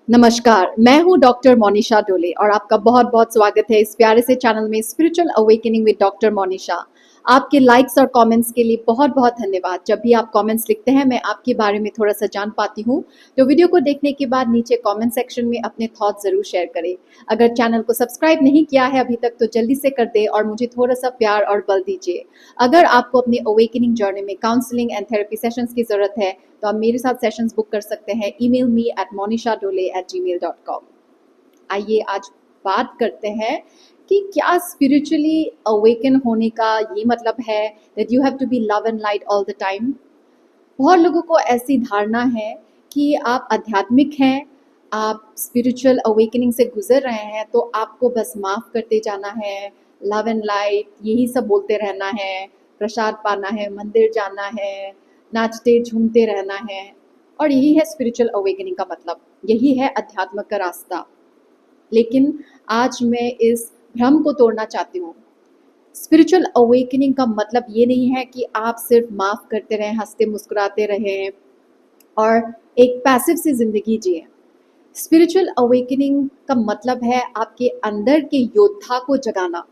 नमस्कार, मैं हूँ डॉक्टर मोनिशा डोले और आपका बहुत-बहुत स्वागत है इस प्यारे से चैनल में spiritual awakening with doctor Monisha. आपके लाइक्स और कमेंट्स के लिए बहुत-बहुत धन्यवाद। जब भी आप कमेंट्स लिखते हैं, मैं आपके बारे में थोड़ा-सा जान पाती हूँ। तो वीडियो को देखने के बाद नीचे कमेंट सेक्शन में अपने थॉट्स ज़रूर शेयर करें। अगर चैनल को सब्सक्राइब नहीं किया है अभी तक, तो जल्दी से कर दें और मुझे थोड़ा-सा प्यार और बल दीजिए। अगर आपको अपनी अवेकनिंग जर्नी में काउंसलिंग एंड थेरेपी सेशंस की ज़रूरत है, तो आप मेरे साथ सेशंस बुक कर सकते हैं। Email me at monishadole@gmail.com। आइए आज बात करते हैं कि क्या स्पिरिचुअली अवेकन होने का ये मतलब है that you have to be love and light all the time. बहुत लोगों को ऐसी धारणा है कि आप आध्यात्मिक हैं, आप स्पिरिचुअल अवेकनिंग से गुजर रहे हैं तो आपको बस माफ़ करते जाना है, लव एंड लाइट यही सब बोलते रहना है, प्रसाद पाना है, मंदिर जाना है, नाचते झूमते रहना है और यही है स्पिरिचुअल अवेकनिंग का मतलब, यही है अध्यात्म का रास्ता। लेकिन आज मैं इस भ्रम को तोड़ना चाहती हूँ। स्पिरिचुअल अवेकनिंग का मतलब ये नहीं है कि आप सिर्फ माफ़ करते रहें, हंसते मुस्कुराते रहें और एक पैसिव सी ज़िंदगी जिए। स्पिरिचुअल अवेकनिंग का मतलब है आपके अंदर के योद्धा को जगाना।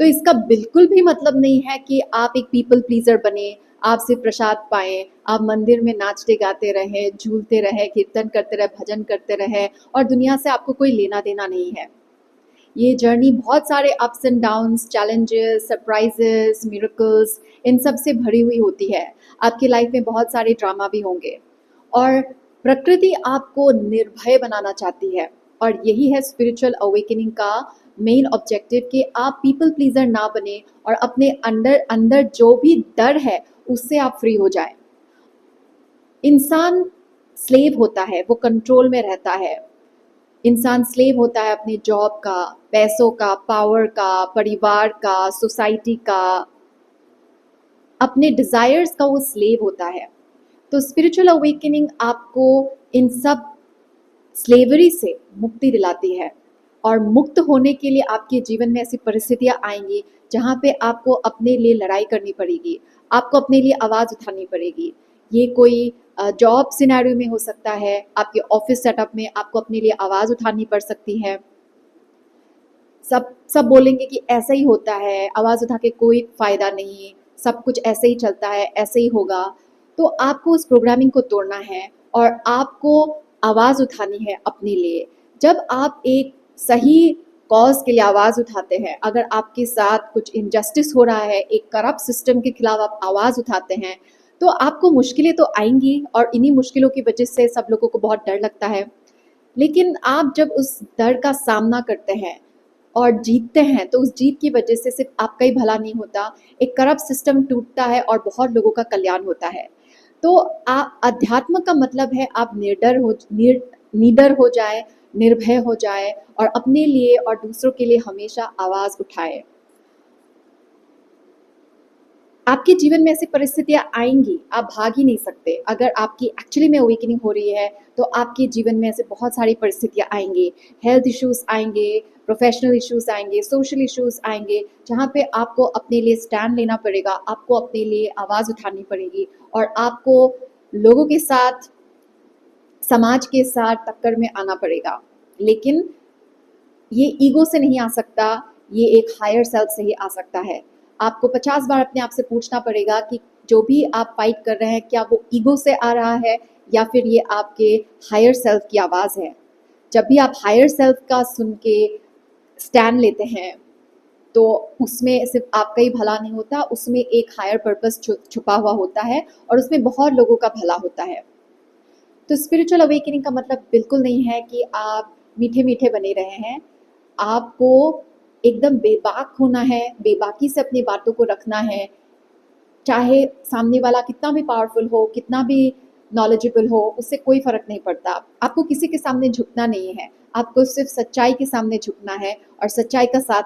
तो इसका बिल्कुल भी मतलब नहीं है कि आप एक पीपल प्लीजर बने, आप सिर्फ प्रसाद पाएँ, आप मंदिर में नाचते गाते रहें, झूलते रहें, कीर्तन करते रहें, भजन करते रहें और दुनिया से आपको कोई लेना देना नहीं है। ये जर्नी बहुत सारे ups and downs, challenges, surprises, miracles इन सब से भरी हुई होती है। आपकी लाइफ में बहुत सारे ड्रामा भी होंगे और प्रकृति आपको निर्भय बनाना चाहती है और यही है स्पिरिचुअल अवेकनिंग का मेन ऑब्जेक्टिव कि आप पीपल प्लीजर ना बने और अपने अंदर अंदर जो भी डर है उससे आप फ्री हो जाएं। इंसान स्लेव होता है, वो कंट्रोल में रहता है। इंसान स्लेव होता है अपने जॉब का, पैसों का, पावर का, परिवार का, सोसाइटी का, अपने डिज़ायर्स का वो स्लेव होता है। तो स्पिरिचुअल अवेकनिंग आपको इन सब स्लेवरी से मुक्ति दिलाती है और मुक्त होने के लिए आपके जीवन में ऐसी परिस्थितियां आएंगी जहाँ पे आपको अपने लिए लड़ाई करनी पड़ेगी, आपको अपने लिए आवाज़ उठानी पड़ेगी। ये कोई जॉब सिनेरियो में हो सकता है, आपके ऑफिस सेटअप में आपको अपने लिए आवाज़ उठानी पड़ सकती है। सब बोलेंगे कि ऐसा ही होता है, आवाज़ उठा के कोई फ़ायदा नहीं, सब कुछ ऐसे ही चलता है, ऐसे ही होगा। तो आपको उस प्रोग्रामिंग को तोड़ना है और आपको आवाज़ उठानी है अपने लिए। जब आप एक सही कॉज़ के लिए आवाज़ उठाते हैं, अगर आपके साथ कुछ इनजस्टिस हो रहा है, एक करप्ट सिस्टम के खिलाफ आप आवाज़ उठाते हैं, तो आपको मुश्किलें तो आएँगी और इन्हीं मुश्किलों की वजह से सब लोगों को बहुत डर लगता है। लेकिन आप जब उस डर का सामना करते हैं और जीतते हैं तो उस जीत की वजह से सिर्फ आपका ही भला नहीं होता, एक करप्ट सिस्टम टूटता है और बहुत लोगों का कल्याण होता है। तो अध्यात्म का मतलब है आप निडर हो जाए, निर्भय हो जाए और अपने लिए और दूसरों के लिए हमेशा आवाज़ उठाए। आपके जीवन में ऐसी परिस्थितियाँ आएँगी, आप भाग ही नहीं सकते। अगर आपकी एक्चुअली में अवेकनिंग हो रही है, तो आपके जीवन में ऐसे बहुत सारी परिस्थितियाँ आएँगी। हेल्थ इश्यूज़ आएँगे, प्रोफ़ेशनल इश्यूज़ आएँगे, सोशल इश्यूज़ आएँगे, जहाँ पे आपको अपने लिए स्टैंड लेना पड़ेगा, आपको अपने लिए आवाज़ उठानी पड़ेगी और आपको लोगों के साथ, समाज के साथ टक्कर में आना पड़ेगा। लेकिन ये ईगो से नहीं आ सकता, ये एक हायर सेल्फ से ही आ सकता है। आपको 50 बार अपने आप से पूछना पड़ेगा कि जो भी आप फाइट कर रहे हैं, क्या वो ईगो से आ रहा है या फिर ये आपके हायर सेल्फ की आवाज़ है। जब भी आप हायर सेल्फ का सुन के स्टैंड लेते हैं, तो उसमें सिर्फ आपका ही भला नहीं होता, उसमें एक हायर पर्पस छुपा हुआ होता है और उसमें बहुत लोगों का भला होता है। तो स्पिरिचुअल अवेकनिंग का मतलब बिल्कुल नहीं है कि आप मीठे-मीठे बने रहे हैं। आपको एकदम बेबाक होना है, बेबाकी से अपनी बातों को रखना है। चाहे सामने वाला कितना भी पावरफुल हो, कितना भी नॉलेजेबल हो, उससे कोई फ़र्क नहीं पड़ता। आपको किसी के सामने झुकना नहीं है, आपको सिर्फ सच्चाई के सामने झुकना है और सच्चाई का साथ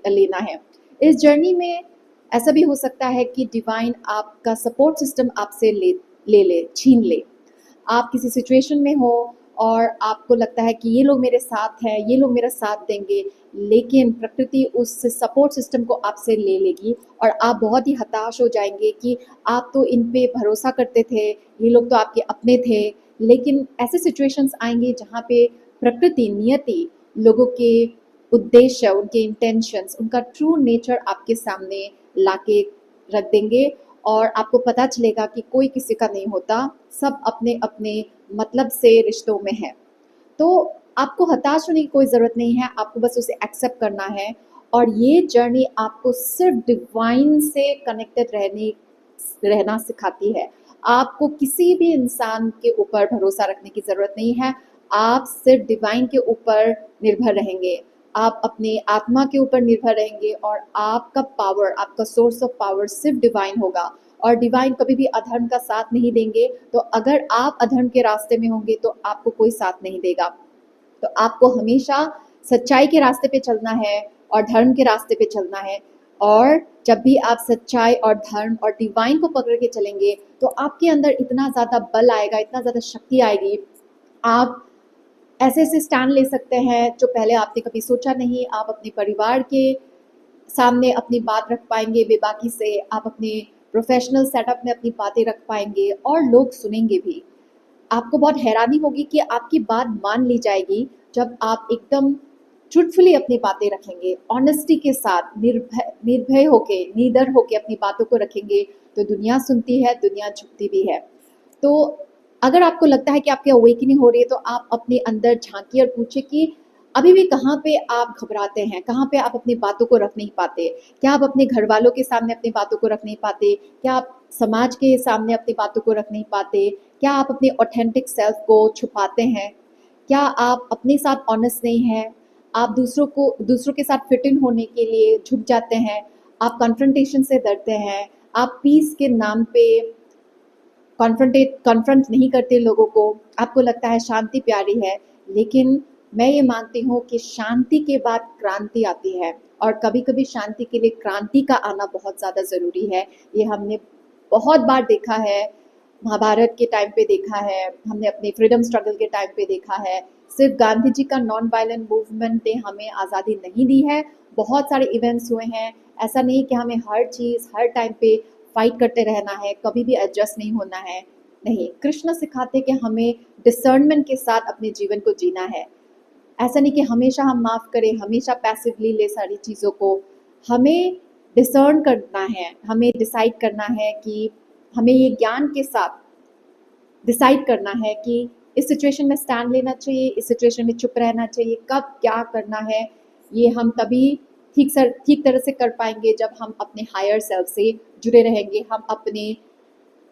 लेना है। इस जर्नी में ऐसा भी हो सकता है कि डिवाइन आपका सपोर्ट सिस्टम आपसे ले छीन ले। आप किसी सिचुएशन में हो और आपको लगता है कि ये लोग मेरे साथ हैं, ये लोग मेरा साथ देंगे, लेकिन प्रकृति उस सपोर्ट सिस्टम को आपसे ले लेगी और आप बहुत ही हताश हो जाएंगे कि आप तो इन पे भरोसा करते थे, ये लोग तो आपके अपने थे। लेकिन ऐसे सिचुएशंस आएंगे जहाँ पे प्रकृति, नियति, लोगों के उद्देश्य, उनके इंटेंशंस, उनका ट्रू नेचर आपके सामने लाके रख देंगे और आपको पता चलेगा कि कोई किसी का नहीं होता, सब अपने अपने मतलब से रिश्तों में है। तो आपको हताश होने की कोई ज़रूरत नहीं है, आपको बस उसे एक्सेप्ट करना है और ये जर्नी आपको सिर्फ डिवाइन से कनेक्टेड रहना सिखाती है। आपको किसी भी इंसान के ऊपर भरोसा रखने की ज़रूरत नहीं है, आप सिर्फ डिवाइन के ऊपर निर्भर रहेंगे, आप अपने आत्मा के ऊपर निर्भर रहेंगे और आपका पावर, आपका सोर्स ऑफ पावर सिर्फ डिवाइन होगा और डिवाइन कभी भी अधर्म का साथ नहीं देंगे। तो अगर आप अधर्म के रास्ते में होंगे तो आपको कोई साथ नहीं देगा। तो आपको हमेशा सच्चाई के रास्ते पे चलना है और धर्म के रास्ते पे चलना है। और जब भी आप सच्चाई और धर्म और डिवाइन को पकड़ के चलेंगे तो आपके अंदर इतना ज़्यादा बल आएगा, इतना ज़्यादा शक्ति आएगी, आप ऐसे ऐसे स्टैंड ले सकते हैं जो पहले आपने कभी सोचा नहीं। आप अपने परिवार के सामने अपनी बात रख पाएंगे बेबाकी से, आप अपने प्रोफेशनल सेटअप में अपनी बातें रख पाएंगे और लोग सुनेंगे भी। आपको बहुत हैरानी होगी कि आपकी बात मान ली जाएगी जब आप एकदम ट्रूथफुली अपनी बातें रखेंगे, ऑनेस्टी के साथ, निर्भय होके, निडर होके अपनी बातों को रखेंगे तो दुनिया सुनती है, दुनिया झुकती भी है। तो अगर आपको लगता है कि आपकी अवेकनिंग हो रही है तो आप अपने अंदर झांकिए और पूछे कि अभी भी कहाँ पे आप घबराते हैं, कहाँ पे आप अपनी बातों को रख नहीं पाते। क्या आप अपने घर वालों के सामने अपनी बातों को रख नहीं पाते? क्या आप समाज के सामने अपनी बातों को रख नहीं पाते? क्या आप अपने ऑथेंटिक सेल्फ को छुपाते हैं? क्या आप अपने साथ ऑनेस्ट नहीं हैं? आप दूसरों के साथ फिट इन होने के लिए झुक जाते हैं, आप कन्फ्रंटेशन से डरते हैं, आप पीस के नाम पे कॉन्फ्रंट नहीं करते लोगों को, आपको लगता है शांति प्यारी है। लेकिन मैं ये मानती हूँ कि शांति के बाद क्रांति आती है और कभी कभी शांति के लिए क्रांति का आना बहुत ज़्यादा ज़रूरी है। ये हमने बहुत बार देखा है, महाभारत के टाइम पे देखा है, हमने अपने फ्रीडम स्ट्रगल के टाइम पे देखा है। सिर्फ गांधी जी का नॉन वायलेंट मूवमेंट ने हमें आज़ादी नहीं दी है, बहुत सारे इवेंट्स हुए हैं। ऐसा नहीं कि हमें हर चीज़ हर टाइम पे फाइट करते रहना है, कभी भी एडजस्ट नहीं होना है। नहीं, कृष्ण सिखाते कि हमें डिसर्नमेंट के साथ अपने जीवन को जीना है। ऐसा नहीं कि हमेशा हम माफ़ करें, हमेशा पैसिवली ले सारी चीज़ों को। हमें डिसर्न करना है, हमें डिसाइड करना है कि हमें ये ज्ञान के साथ डिसाइड करना है कि इस सिचुएशन में स्टैंड लेना चाहिए, इस सिचुएशन में चुप रहना चाहिए, कब क्या करना है। ये हम तभी ठीक तरह से कर पाएंगे जब हम अपने हायर सेल्फ से जुड़े रहेंगे, हम अपने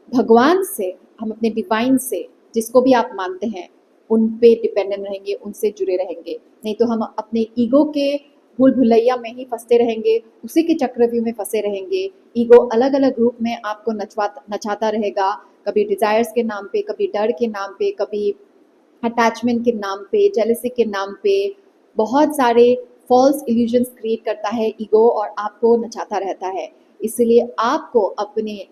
भगवान से, हम अपने डिवाइन से, जिसको भी आप मानते हैं, उन पे डिपेंडेंट रहेंगे, उनसे जुड़े रहेंगे। नहीं तो हम अपने ईगो के भूल भुलैया में ही फंसते रहेंगे, उसी के चक्रव्यूह में फंसे रहेंगे। ईगो अलग अलग रूप में आपको नचाता रहेगा, कभी डिजायर्स के नाम पे, कभी डर के नाम पे, कभी अटैचमेंट के नाम पे, जेलसी के नाम पे। बहुत सारे फॉल्स इल्यूजन्स क्रिएट करता है ईगो और आपको नचाता रहता है। इसलिए आपको अपने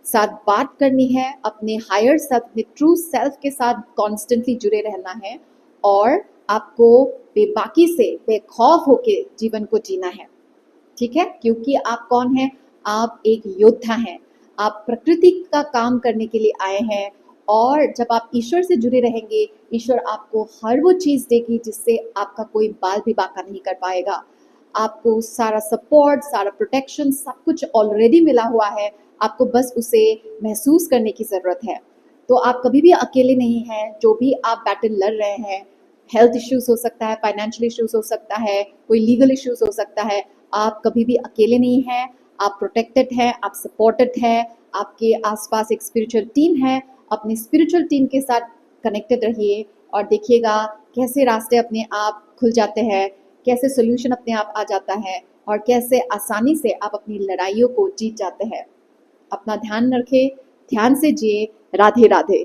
साथ बात करनी है, अपने हायर सेल्फ, अपने ट्रू सेल्फ के साथ कॉन्स्टेंटली जुड़े रहना है और आपको बेबाकी से बेखौफ होके जीवन को जीना है। ठीक है? क्योंकि आप कौन हैं? आप एक योद्धा हैं, आप प्रकृति का काम करने के लिए आए हैं और जब आप ईश्वर से जुड़े रहेंगे, ईश्वर आपको हर वो चीज़ देगी जिससे आपका कोई बाल भी बांका नहीं कर पाएगा। आपको सारा सपोर्ट, सारा प्रोटेक्शन, सब कुछ ऑलरेडी मिला हुआ है, आपको बस उसे महसूस करने की ज़रूरत है। तो आप कभी भी अकेले नहीं हैं, जो भी आप बैटल लड़ रहे हैं, हेल्थ इश्यूज़ हो सकता है, फाइनेंशियल इश्यूज़ हो सकता है, कोई लीगल इश्यूज़ हो सकता है, आप कभी भी अकेले नहीं हैं, आप प्रोटेक्टेड हैं, आप सपोर्टेड हैं, आपके आसपास एक स्पिरिचुअल टीम है। अपनी स्पिरिचुअल टीम के साथ कनेक्टेड रहिए और देखिएगा कैसे रास्ते अपने आप खुल जाते हैं, कैसे सोल्यूशन अपने आप आ जाता है और कैसे आसानी से आप अपनी लड़ाइयों को जीत जाते हैं। अपना ध्यान रखें, ध्यान से जिए। राधे राधे।